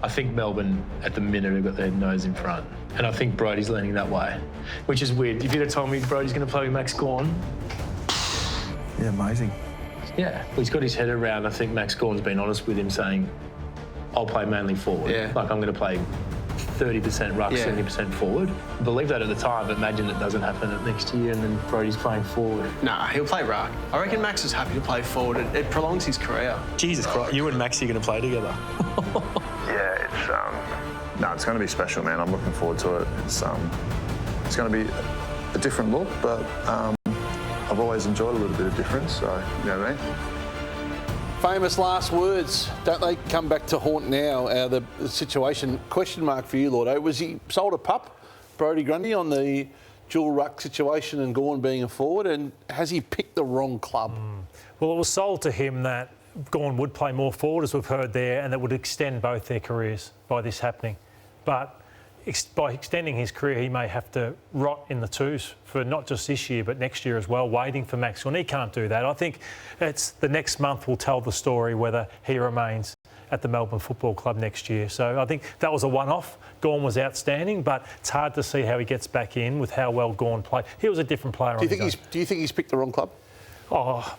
I think Melbourne, at the minute, have got their nose in front. And I think Brodie's leaning that way, which is weird. If you'd have told me Brodie's going to play with Max Gawn... Yeah, amazing. Yeah, well, he's got his head around. I think Max Gawn's been honest with him, saying, I'll play mainly forward. Yeah. Like, I'm going to play 30% ruck, 70% forward. I believe that at the time, but imagine it doesn't happen next year and then Brodie's playing forward. Nah, he'll play ruck. I reckon Max is happy to play forward. It prolongs his career. Jesus Christ, you and Maxie are going to play together. Yeah, it's going to be special, man. I'm looking forward to it. It's going to be a different look, but I've always enjoyed a little bit of difference, so, you know what I mean? Famous last words. Don't they come back to haunt now? The situation, question mark for you, Lordo. Was he sold a pup, Brodie Grundy, on the dual ruck situation and Gawn being a forward? And has he picked the wrong club? Well, it was sold to him that Gawn would play more forward, as we've heard there, and that would extend both their careers by this happening. But by extending his career, he may have to rot in the twos for not just this year, but next year as well, waiting for Max Gawn. He can't do that. I think it's the next month will tell the story whether he remains at the Melbourne Football Club next year. So I think that was a one-off. Gawn was outstanding, but it's hard to see how he gets back in with how well Gawn played. He was a different player. Do you think he's picked the wrong club? Oh,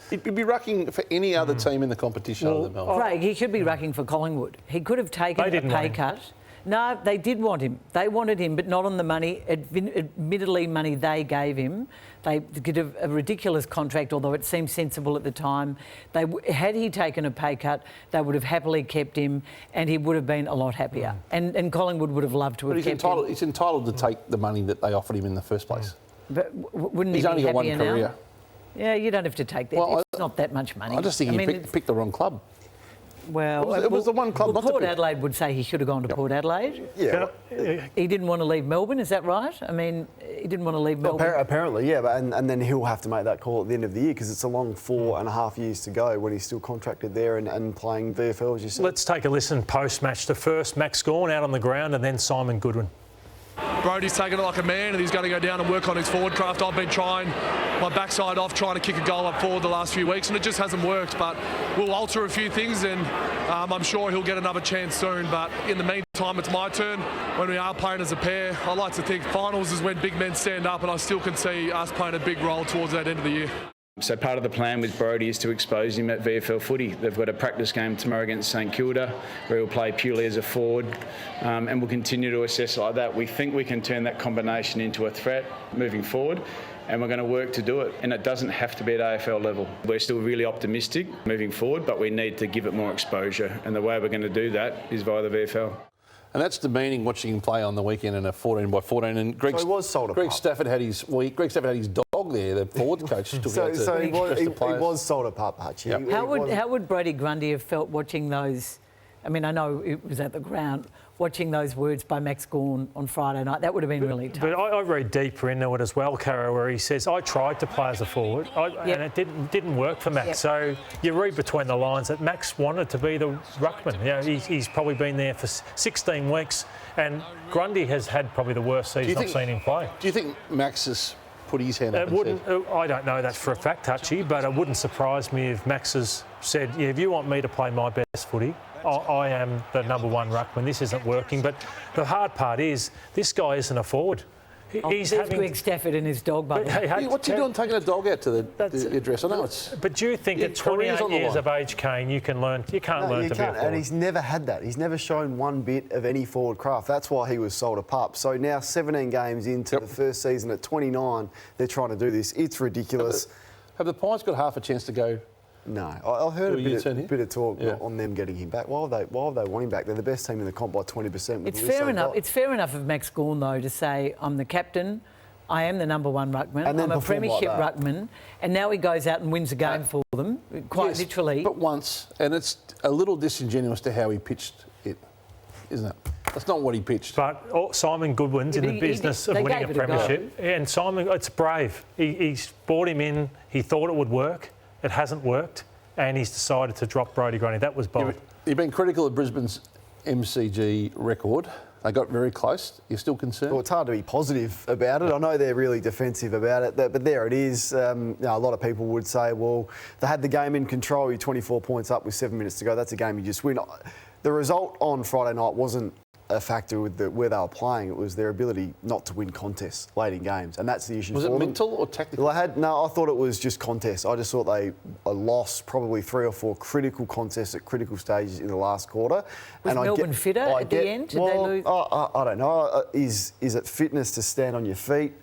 he'd be rucking for any other team in the competition other than Melbourne. Craig, he should be rucking for Collingwood. He could have taken a pay cut. No, they did want him. They wanted him, but not on the money, admittedly money they gave him. They did a ridiculous contract, although it seemed sensible at the time. Had he taken a pay cut, they would have happily kept him and he would have been a lot happier. And Collingwood would have loved to have kept him. He's entitled to take the money that they offered him in the first place. But wouldn't he He's only be got one happier career. now? Yeah, you don't have to take that. Well, it's not that much money. I just think he picked the wrong club. Well, it was the one club not to Port pick. Adelaide would say he should have gone to Port Adelaide. Yeah. He didn't want to leave Melbourne, is that right? I mean, he didn't want to leave Melbourne. Apparently, yeah, but and then he'll have to make that call at the end of the year because it's a long 4.5 years to go when he's still contracted there and playing VFL, as you said. let's take a listen post-match to first Max Gawn out on the ground and then Simon Goodwin. Brodie's taken it like a man and he's going to go down and work on his forward craft. I've been trying my backside off, trying to kick a goal up forward the last few weeks and it just hasn't worked. But we'll alter a few things and I'm sure he'll get another chance soon. But in the meantime, it's my turn. When we are playing as a pair, I like to think finals is when big men stand up and I still can see us playing a big role towards that end of the year. So part of the plan with Brodie is to expose him at VFL footy. They've got a practice game tomorrow against St Kilda where he'll play purely as a forward and we'll continue to assess like that. We think we can turn that combination into a threat moving forward and we're going to work to do it. And it doesn't have to be at AFL level. We're still really optimistic moving forward, but we need to give it more exposure. And the way we're going to do that is via the VFL. And that's demeaning watching him play on the weekend in a 14x14. And Greg Stafford had his dog there. The forwards coach took out he was sold a pup, Hutch. Yep. How would Brodie Grundy have felt watching those? I mean, I know it was at the ground, watching those words by Max Gawn on Friday night. That would have been really tough. But I read deeper into it as well, Cara, where he says, I tried to play as a forward and it didn't work for Max. Yep. So you read between the lines that Max wanted to be the ruckman. You know, he's probably been there for 16 weeks and Grundy has had probably the worst season I've seen him play. Do you think Max has put his hand up and said... I don't know that for a fact, Hutchie, but it wouldn't surprise me if Max has said, yeah, if you want me to play my best footy, I am the number one ruckman. This isn't working. But the hard part is this guy isn't a forward. He's having Greg Stafford and his dog, buddy. What's he doing taking a dog out to the address? I know it's... But do you think at 28 years of age, Kane, you can learn... You can't learn to be a forward. And he's never had that. He's never shown one bit of any forward craft. That's why he was sold a pup. So now 17 games into the first season at 29, they're trying to do this. It's ridiculous. Have the Pies got half a chance to go... No, I heard a bit of talk on them getting him back. Why would they want him back? They're the best team in the comp by 20%. It's fair enough. It's fair enough of Max Gawn though to say I'm the captain, I am the number one ruckman, I'm a premiership ruckman, and now he goes out and wins a game for them, quite literally. But once, and it's a little disingenuous to how he pitched it, isn't it? That's not what he pitched. But Simon Goodwin's in the business of winning a premiership, and Simon, it's brave. He's brought him in. He thought it would work. It hasn't worked, and he's decided to drop Brodie Grundy. That was bold. You've been critical of Brisbane's MCG record. They got very close. You're still concerned? Well, it's hard to be positive about it. I know they're really defensive about it, but there it is. A lot of people would say, well, they had the game in control. You're 24 points up with 7 minutes to go. That's a game you just win. the result on Friday night wasn't a factor with where they were playing. It was their ability not to win contests late in games, and that's the issue. Was for it them. mental or tactical? I thought it was just contests. I just thought they lost probably 3 or 4 critical contests at critical stages in the last quarter. Was Melbourne fitter at the end? Did they lose? I don't know. Is it fitness to stand on your feet?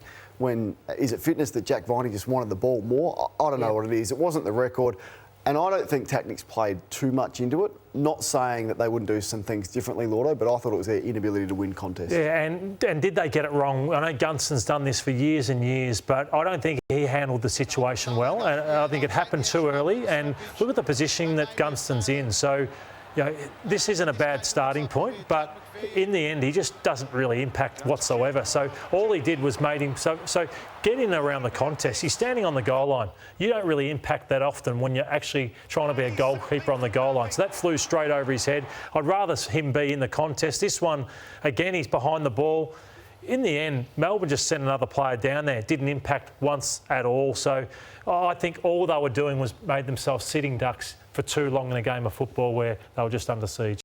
Is it fitness that Jack Viney just wanted the ball more? I don't know what it is. It wasn't the record. And I don't think tactics played too much into it. Not saying that they wouldn't do some things differently, Lordo, but I thought it was their inability to win contests. Yeah, and did they get it wrong? I know Gunston's done this for years and years, but I don't think he handled the situation well. And I think it happened too early. And look at the position that Gunston's in. So, this isn't a bad starting point, but in the end, he just doesn't really impact whatsoever. So all he did was made him... So get in around the contest. He's standing on the goal line. You don't really impact that often when you're actually trying to be a goalkeeper on the goal line. So that flew straight over his head. I'd rather him be in the contest. This one, again, he's behind the ball. In the end, Melbourne just sent another player down there. It didn't impact once at all. So I think all they were doing was made themselves sitting ducks for too long in a game of football where they were just under siege.